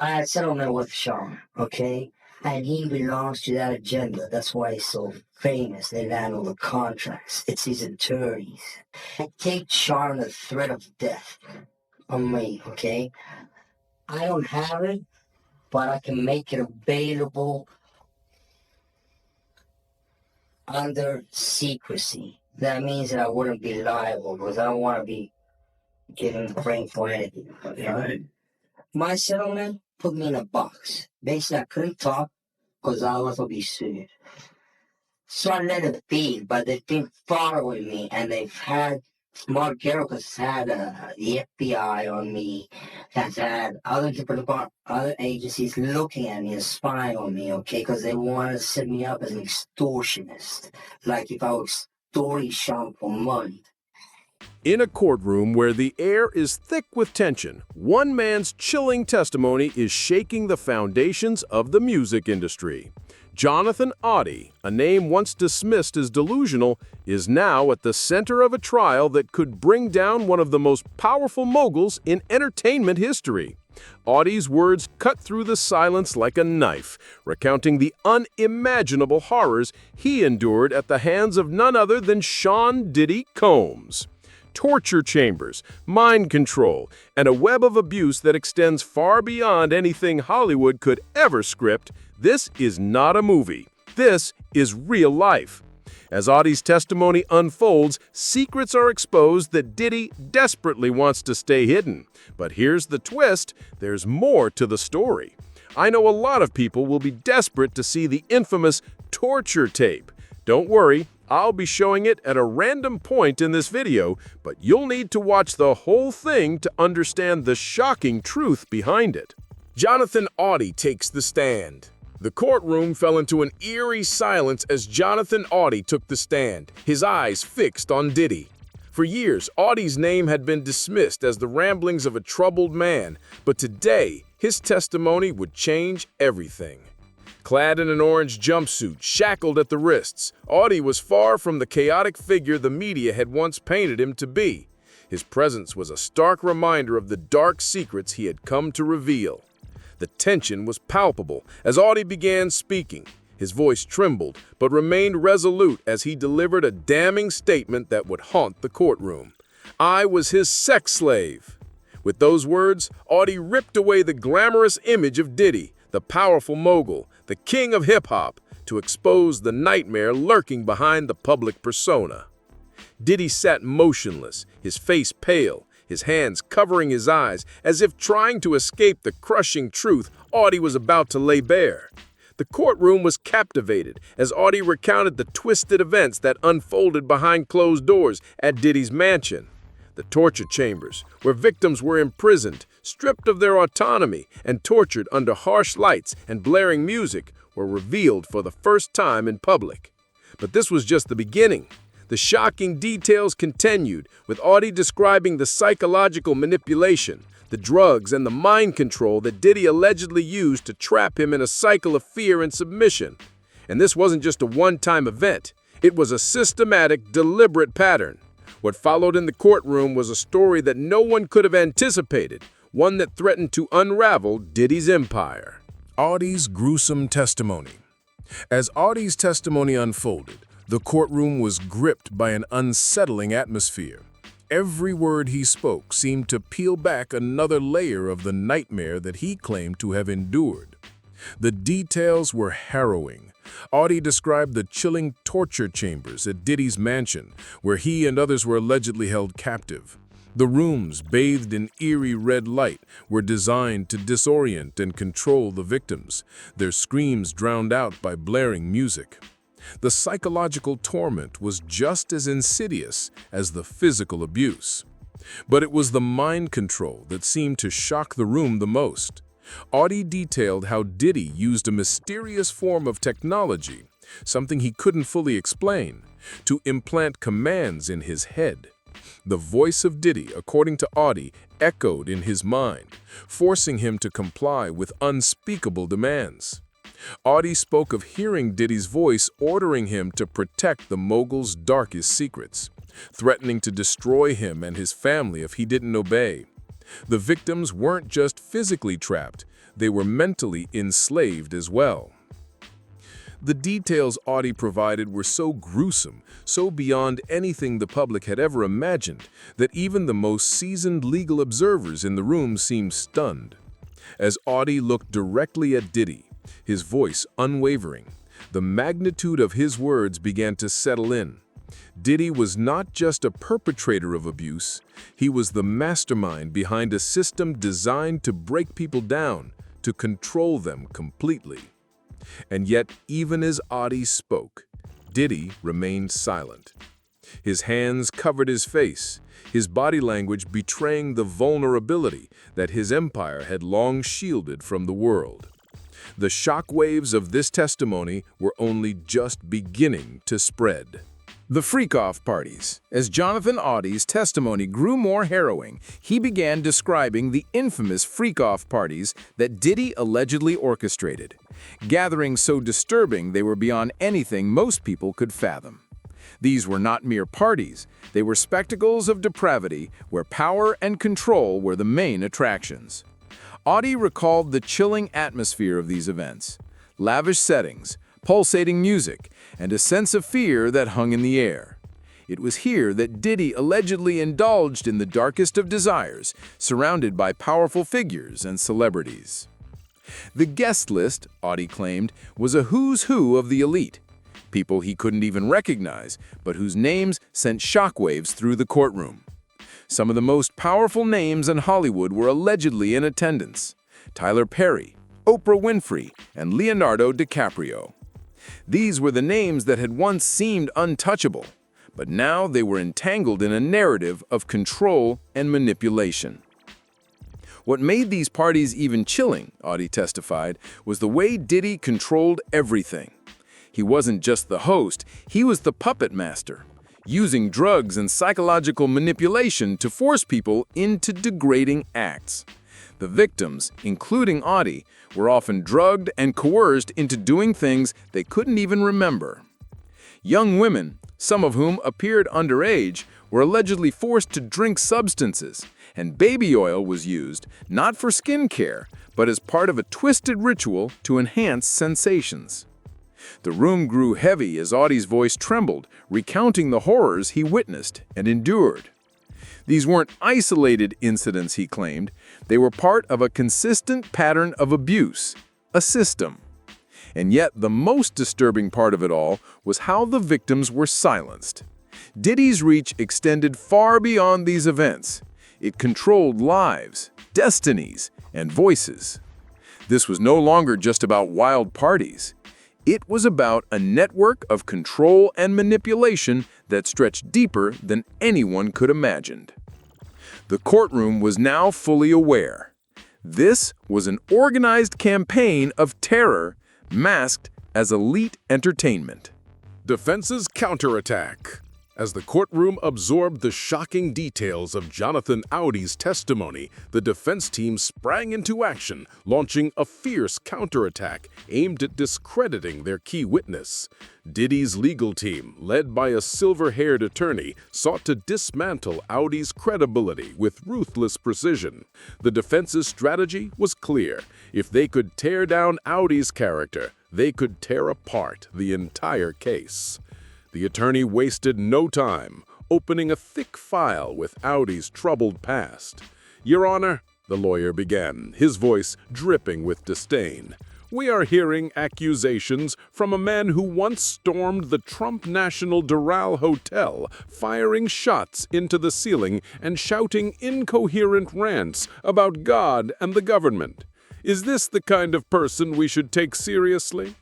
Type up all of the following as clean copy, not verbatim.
I had settlement with Sean, okay? And he belongs to that agenda. That's why he's so famous. They land all the contracts. It's his attorneys. I take Sean the threat of death on me, okay? I don't have it, but I can make it available under secrecy. That means that I wouldn't be liable because I don't want to be given the brain for anything. Right? My settlement put me in a box. Basically, I couldn't talk because I was going to be sued. So I let it be, but they've been following me and they've had Mark Garrick has had the FBI on me, has had other other agencies looking at me and spying on me, okay, because they wanted to set me up as an extortionist, like if I was extorting Sean for money. In a courtroom where the air is thick with tension, one man's chilling testimony is shaking the foundations of the music industry. Jonathan Audi, a name once dismissed as delusional, is now at the center of a trial that could bring down one of the most powerful moguls in entertainment history. Audi's words cut through the silence like a knife, recounting the unimaginable horrors he endured at the hands of none other than Sean Diddy Combs. Torture chambers, mind control, and a web of abuse that extends far beyond anything Hollywood could ever script. This is not a movie. This is real life. As Audi's testimony unfolds, secrets are exposed that Diddy desperately wants to stay hidden. But here's the twist, there's more to the story. I know a lot of people will be desperate to see the infamous torture tape. Don't worry, I'll be showing it at a random point in this video, but you'll need to watch the whole thing to understand the shocking truth behind it. Jonathan Audi takes the stand. The courtroom fell into an eerie silence as Jonathan Audi took the stand, his eyes fixed on Diddy. For years, Audi's name had been dismissed as the ramblings of a troubled man, but today, his testimony would change everything. Clad in an orange jumpsuit, shackled at the wrists, Audi was far from the chaotic figure the media had once painted him to be. His presence was a stark reminder of the dark secrets he had come to reveal. The tension was palpable as Audi began speaking. His voice trembled, but remained resolute as he delivered a damning statement that would haunt the courtroom. I was his sex slave. With those words, Audi ripped away the glamorous image of Diddy, the powerful mogul, the king of hip-hop, to expose the nightmare lurking behind the public persona. Diddy sat motionless, his face pale, his hands covering his eyes, as if trying to escape the crushing truth Audi was about to lay bare. The courtroom was captivated as Audi recounted the twisted events that unfolded behind closed doors at Diddy's mansion. The torture chambers, where victims were imprisoned, stripped of their autonomy, and tortured under harsh lights and blaring music, were revealed for the first time in public. But this was just the beginning. The shocking details continued, with Audi describing the psychological manipulation, the drugs, and the mind control that Diddy allegedly used to trap him in a cycle of fear and submission. And this wasn't just a one-time event. It was a systematic, deliberate pattern. What followed in the courtroom was a story that no one could have anticipated, one that threatened to unravel Diddy's empire. Audi's gruesome testimony. As Audi's testimony unfolded, the courtroom was gripped by an unsettling atmosphere. Every word he spoke seemed to peel back another layer of the nightmare that he claimed to have endured. The details were harrowing. Audi described the chilling torture chambers at Diddy's mansion, where he and others were allegedly held captive. The rooms, bathed in eerie red light, were designed to disorient and control the victims, their screams drowned out by blaring music. The psychological torment was just as insidious as the physical abuse. But it was the mind control that seemed to shock the room the most. Audi detailed how Diddy used a mysterious form of technology, something he couldn't fully explain, to implant commands in his head. The voice of Diddy, according to Audi, echoed in his mind, forcing him to comply with unspeakable demands. Audi spoke of hearing Diddy's voice ordering him to protect the mogul's darkest secrets, threatening to destroy him and his family if he didn't obey. The victims weren't just physically trapped, they were mentally enslaved as well. The details Audi provided were so gruesome, so beyond anything the public had ever imagined, that even the most seasoned legal observers in the room seemed stunned. As Audi looked directly at Diddy, his voice unwavering, the magnitude of his words began to settle in. Diddy was not just a perpetrator of abuse, he was the mastermind behind a system designed to break people down, to control them completely. And yet, even as Audi spoke, Diddy remained silent. His hands covered his face, his body language betraying the vulnerability that his empire had long shielded from the world. The shockwaves of this testimony were only just beginning to spread. The freak-off parties. As Jonathan Audi's testimony grew more harrowing, he began describing the infamous freak-off parties that Diddy allegedly orchestrated. Gatherings so disturbing they were beyond anything most people could fathom. These were not mere parties, they were spectacles of depravity where power and control were the main attractions. Audi recalled the chilling atmosphere of these events. Lavish settings, pulsating music, and a sense of fear that hung in the air. It was here that Diddy allegedly indulged in the darkest of desires, surrounded by powerful figures and celebrities. The guest list, Audi claimed, was a who's who of the elite. People he couldn't even recognize, but whose names sent shockwaves through the courtroom. Some of the most powerful names in Hollywood were allegedly in attendance: Tyler Perry, Oprah Winfrey, and Leonardo DiCaprio. These were the names that had once seemed untouchable, but now they were entangled in a narrative of control and manipulation. What made these parties even chilling, Audi testified, was the way Diddy controlled everything. He wasn't just the host, he was the puppet master, using drugs and psychological manipulation to force people into degrading acts. The victims, including Audi, were often drugged and coerced into doing things they couldn't even remember. Young women, some of whom appeared underage, were allegedly forced to drink substances, and baby oil was used not for skin care, but as part of a twisted ritual to enhance sensations. The room grew heavy as Audi's voice trembled, recounting the horrors he witnessed and endured. These weren't isolated incidents, he claimed. They were part of a consistent pattern of abuse, a system. And yet, the most disturbing part of it all was how the victims were silenced. Diddy's reach extended far beyond these events. It controlled lives, destinies, and voices. This was no longer just about wild parties. It was about a network of control and manipulation that stretched deeper than anyone could imagine. The courtroom was now fully aware. This was an organized campaign of terror masked as elite entertainment. Defense's counterattack. As the courtroom absorbed the shocking details of Jonathan Audi's testimony, the defense team sprang into action, launching a fierce counterattack aimed at discrediting their key witness. Diddy's legal team, led by a silver-haired attorney, sought to dismantle Audi's credibility with ruthless precision. The defense's strategy was clear. If they could tear down Audi's character, they could tear apart the entire case. The attorney wasted no time, opening a thick file with Audi's troubled past. "Your Honor," the lawyer began, his voice dripping with disdain, "we are hearing accusations from a man who once stormed the Trump National Doral Hotel, firing shots into the ceiling and shouting incoherent rants about God and the government. Is this the kind of person we should take seriously?"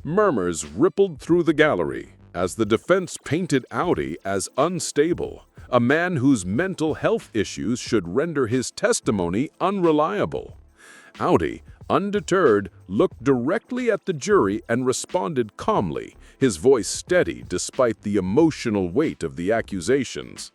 Murmurs rippled through the gallery as the defense painted Audi as unstable, a man whose mental health issues should render his testimony unreliable. Audi, undeterred, looked directly at the jury and responded calmly, his voice steady despite the emotional weight of the accusations.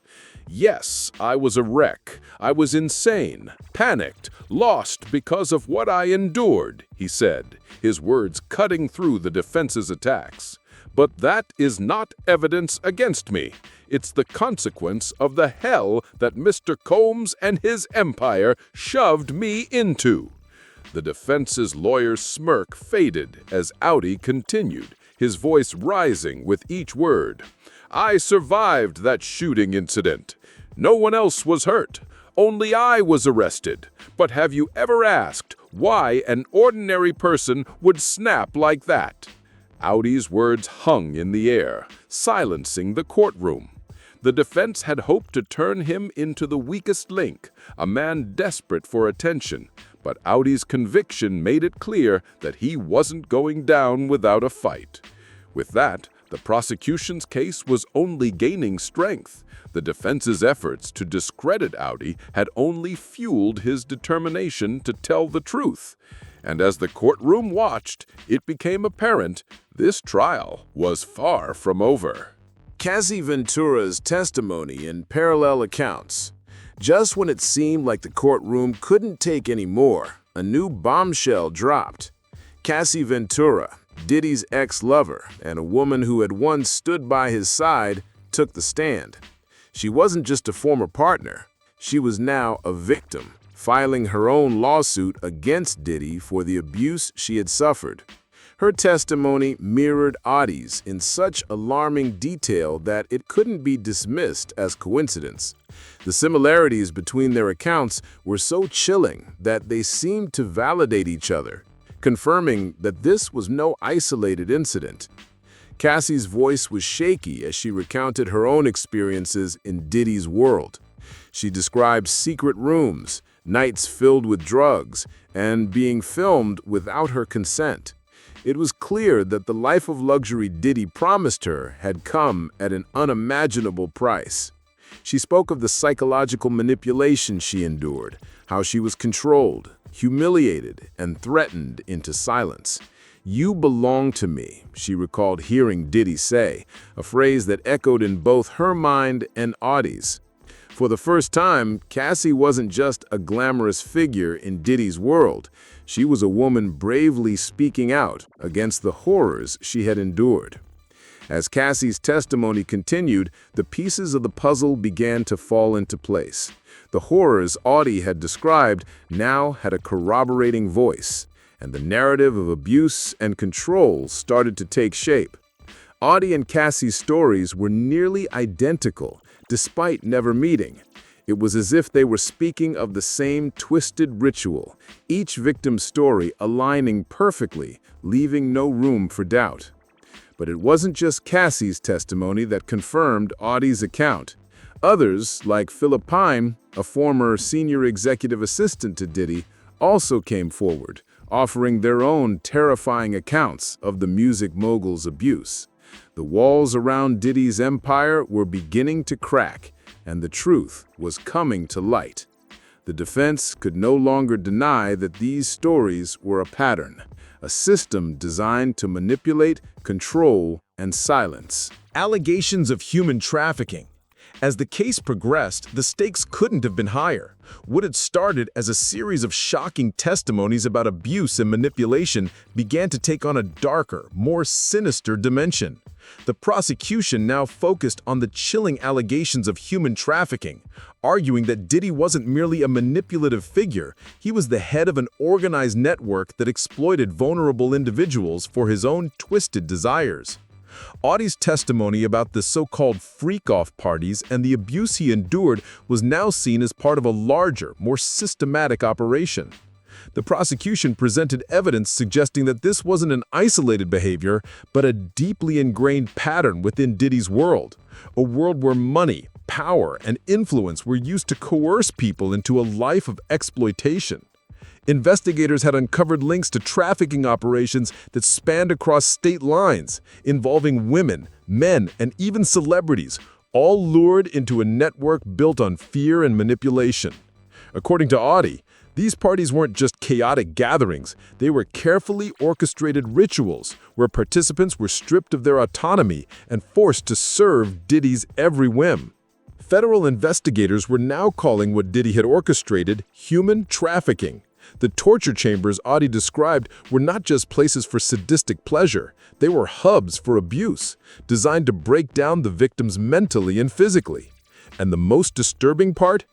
Yes, I was a wreck. I was insane, panicked, lost because of what I endured, he said, his words cutting through the defense's attacks. But that is not evidence against me. It's the consequence of the hell that Mr. Combs and his empire shoved me into. The defense's lawyer's smirk faded as Audi continued, his voice rising with each word. I survived that shooting incident. No one else was hurt. Only I was arrested. But have you ever asked why an ordinary person would snap like that? Audi's words hung in the air, silencing the courtroom. The defense had hoped to turn him into the weakest link, a man desperate for attention, but Audi's conviction made it clear that he wasn't going down without a fight. With that, the prosecution's case was only gaining strength. The defense's efforts to discredit Audi had only fueled his determination to tell the truth. And as the courtroom watched, it became apparent this trial was far from over. Cassie Ventura's testimony in parallel accounts. Just when it seemed like the courtroom couldn't take any more, a new bombshell dropped. Cassie Ventura, Diddy's ex-lover and a woman who had once stood by his side, took the stand. She wasn't just a former partner. She was now a victim, filing her own lawsuit against Diddy for the abuse she had suffered. Her testimony mirrored Audi's in such alarming detail that it couldn't be dismissed as coincidence. The similarities between their accounts were so chilling that they seemed to validate each other, confirming that this was no isolated incident. Cassie's voice was shaky as she recounted her own experiences in Diddy's world. She described secret rooms, nights filled with drugs, and being filmed without her consent. It was clear that the life of luxury Diddy promised her had come at an unimaginable price. She spoke of the psychological manipulation she endured, how she was controlled, humiliated, and threatened into silence. "You belong to me," she recalled hearing Diddy say, a phrase that echoed in both her mind and Audi's. For the first time, Cassie wasn't just a glamorous figure in Diddy's world. She was a woman bravely speaking out against the horrors she had endured. As Cassie's testimony continued, the pieces of the puzzle began to fall into place. The horrors Audi had described now had a corroborating voice, and the narrative of abuse and control started to take shape. Audi and Cassie's stories were nearly identical, despite never meeting. It was as if they were speaking of the same twisted ritual, each victim's story aligning perfectly, leaving no room for doubt. But it wasn't just Cassie's testimony that confirmed Audi's account. Others, like Philip Pine, a former senior executive assistant to Diddy, also came forward, offering their own terrifying accounts of the music mogul's abuse. The walls around Diddy's empire were beginning to crack, and the truth was coming to light. The defense could no longer deny that these stories were a pattern, a system designed to manipulate, control, and silence. Allegations of human trafficking. As the case progressed, the stakes couldn't have been higher. What had started as a series of shocking testimonies about abuse and manipulation began to take on a darker, more sinister dimension. The prosecution now focused on the chilling allegations of human trafficking, arguing that Diddy wasn't merely a manipulative figure, he was the head of an organized network that exploited vulnerable individuals for his own twisted desires. Audi's testimony about the so-called freak-off parties and the abuse he endured was now seen as part of a larger, more systematic operation. The prosecution presented evidence suggesting that this wasn't an isolated behavior, but a deeply ingrained pattern within Diddy's world, a world where money, power, and influence were used to coerce people into a life of exploitation. Investigators had uncovered links to trafficking operations that spanned across state lines, involving women, men, and even celebrities, all lured into a network built on fear and manipulation. According to Audi, these parties weren't just chaotic gatherings, they were carefully orchestrated rituals where participants were stripped of their autonomy and forced to serve Diddy's every whim. federal investigators were now calling what Diddy had orchestrated human trafficking. The torture chambers Audi described were not just places for sadistic pleasure, they were hubs for abuse, designed to break down the victims mentally and physically. And the most disturbing part?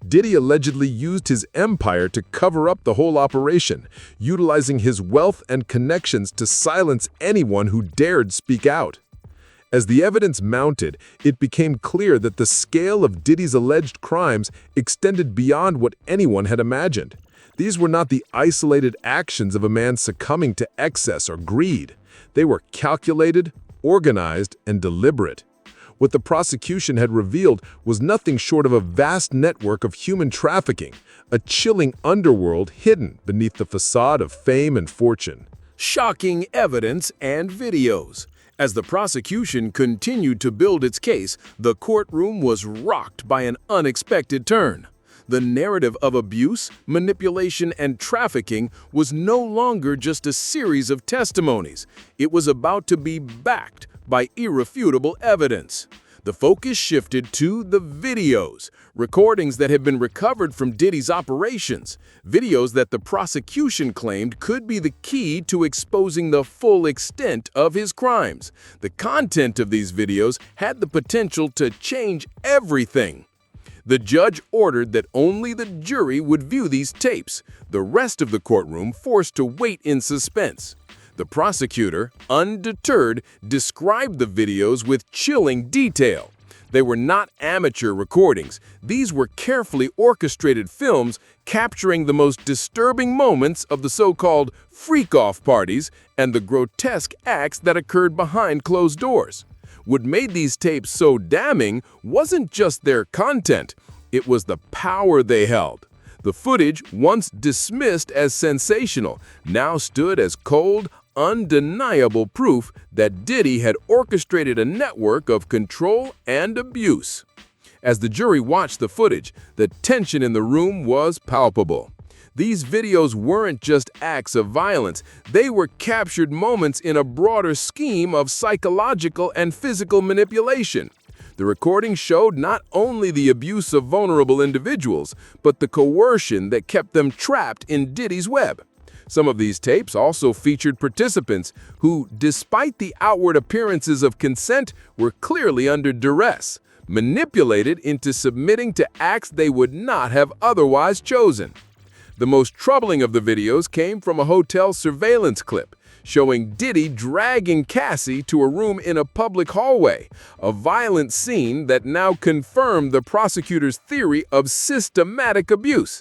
Diddy allegedly used his empire to cover up the whole operation, utilizing his wealth and connections to silence anyone who dared speak out. As the evidence mounted, it became clear that the scale of Diddy's alleged crimes extended beyond what anyone had imagined. These were not the isolated actions of a man succumbing to excess or greed. They were calculated, organized, and deliberate. What the prosecution had revealed was nothing short of a vast network of human trafficking, a chilling underworld hidden beneath the facade of fame and fortune. Shocking evidence and videos. As the prosecution continued to build its case, the courtroom was rocked by an unexpected turn. The narrative of abuse, manipulation, and trafficking was no longer just a series of testimonies. It was about to be backed by irrefutable evidence. The focus shifted to the videos, recordings that had been recovered from Diddy's operations, videos that the prosecution claimed could be the key to exposing the full extent of his crimes. The content of these videos had the potential to change everything. The judge ordered that only the jury would view these tapes, the rest of the courtroom forced to wait in suspense. The prosecutor, undeterred, described the videos with chilling detail. They were not amateur recordings. These were carefully orchestrated films capturing the most disturbing moments of the so-called freak-off parties and the grotesque acts that occurred behind closed doors. What made these tapes so damning wasn't just their content, it was the power they held. The footage, once dismissed as sensational, now stood as cold, undeniable proof that Diddy had orchestrated a network of control and abuse. As the jury watched the footage, the tension in the room was palpable. These videos weren't just acts of violence, they were captured moments in a broader scheme of psychological and physical manipulation. The recording showed not only the abuse of vulnerable individuals, but the coercion that kept them trapped in Diddy's web. Some of these tapes also featured participants who, despite the outward appearances of consent, were clearly under duress, manipulated into submitting to acts they would not have otherwise chosen. The most troubling of the videos came from a hotel surveillance clip, showing Diddy dragging Cassie to a room in a public hallway, a violent scene that now confirmed the prosecutor's theory of systematic abuse.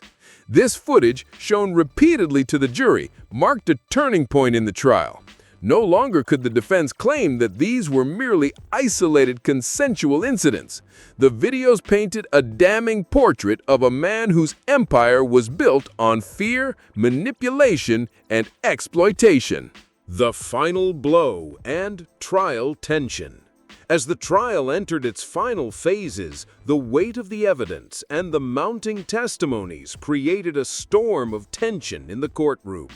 This footage, shown repeatedly to the jury, marked a turning point in the trial. No longer could the defense claim that these were merely isolated consensual incidents. The videos painted a damning portrait of a man whose empire was built on fear, manipulation, and exploitation. The final blow and trial tension. As the trial entered its final phases, the weight of the evidence and the mounting testimonies created a storm of tension in the courtroom.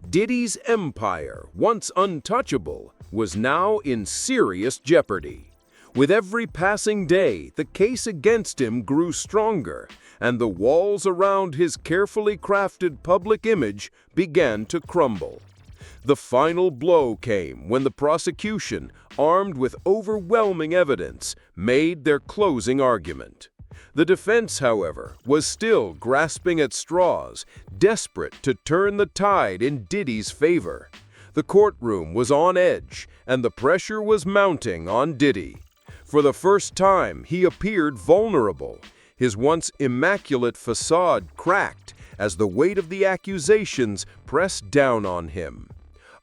Diddy's empire, once untouchable, was now in serious jeopardy. With every passing day, the case against him grew stronger, and the walls around his carefully crafted public image began to crumble. The final blow came when the prosecution, armed with overwhelming evidence, made their closing argument. The defense, however, was still grasping at straws, desperate to turn the tide in Diddy's favor. The courtroom was on edge, and the pressure was mounting on Diddy. For the first time, he appeared vulnerable. His once immaculate facade cracked as the weight of the accusations pressed down on him.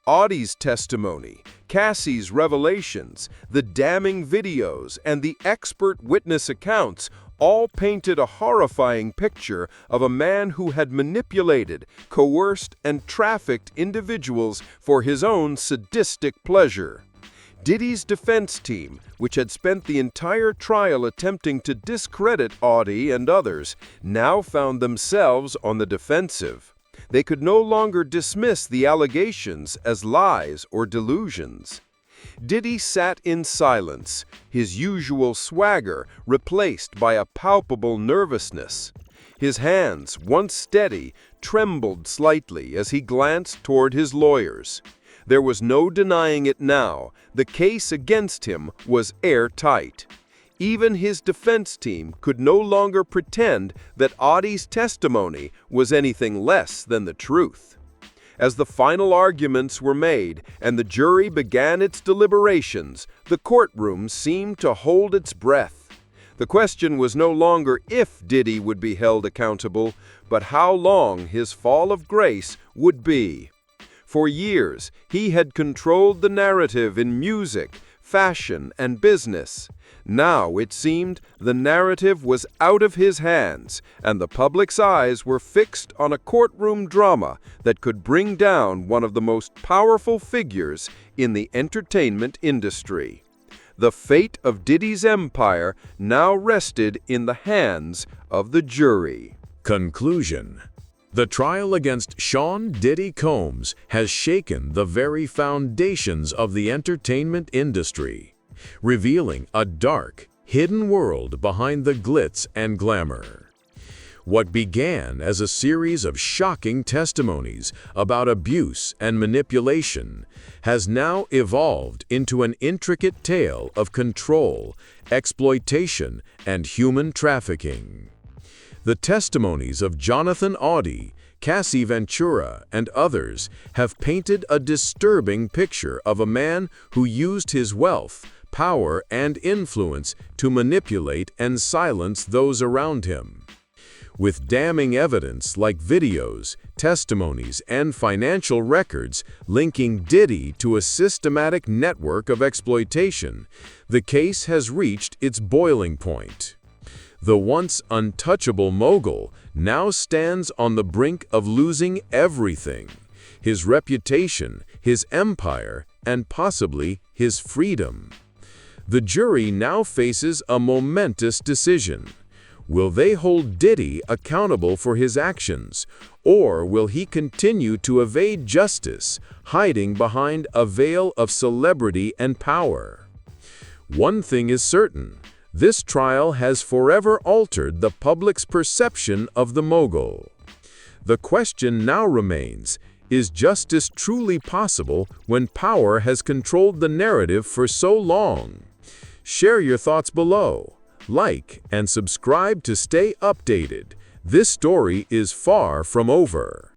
Audi's testimony, Cassie's revelations, the damning videos, and the expert witness accounts all painted a horrifying picture of a man who had manipulated, coerced, and trafficked individuals for his own sadistic pleasure. Diddy's defense team, which had spent the entire trial attempting to discredit Audi and others, now found themselves on the defensive. They could no longer dismiss the allegations as lies or delusions. Diddy sat in silence, his usual swagger replaced by a palpable nervousness. His hands, once steady, trembled slightly as he glanced toward his lawyers. There was no denying it now. The case against him was airtight. Even his defense team could no longer pretend that Audi's testimony was anything less than the truth. As the final arguments were made and the jury began its deliberations, the courtroom seemed to hold its breath. The question was no longer if Diddy would be held accountable, but how long his fall of grace would be. For years, he had controlled the narrative in music, fashion, and business. Now, it seemed, the narrative was out of his hands, and the public's eyes were fixed on a courtroom drama that could bring down one of the most powerful figures in the entertainment industry. The fate of Diddy's empire now rested in the hands of the jury. Conclusion. The trial against Sean Diddy Combs has shaken the very foundations of the entertainment industry, revealing a dark, hidden world behind the glitz and glamour. What began as a series of shocking testimonies about abuse and manipulation has now evolved into an intricate tale of control, exploitation, and human trafficking. The testimonies of Jonathan Audi, Cassie Ventura, and others have painted a disturbing picture of a man who used his wealth, power, and influence to manipulate and silence those around him. With damning evidence like videos, testimonies, and financial records linking Diddy to a systematic network of exploitation, the case has reached its boiling point. The once untouchable mogul now stands on the brink of losing everything: his reputation, his empire, and possibly his freedom. The jury now faces a momentous decision. Will they hold Diddy accountable for his actions, or will he continue to evade justice, hiding behind a veil of celebrity and power? One thing is certain: this trial has forever altered the public's perception of the mogul. The question now remains, is justice truly possible when power has controlled the narrative for so long? Share your thoughts below. Like and subscribe to stay updated. This story is far from over.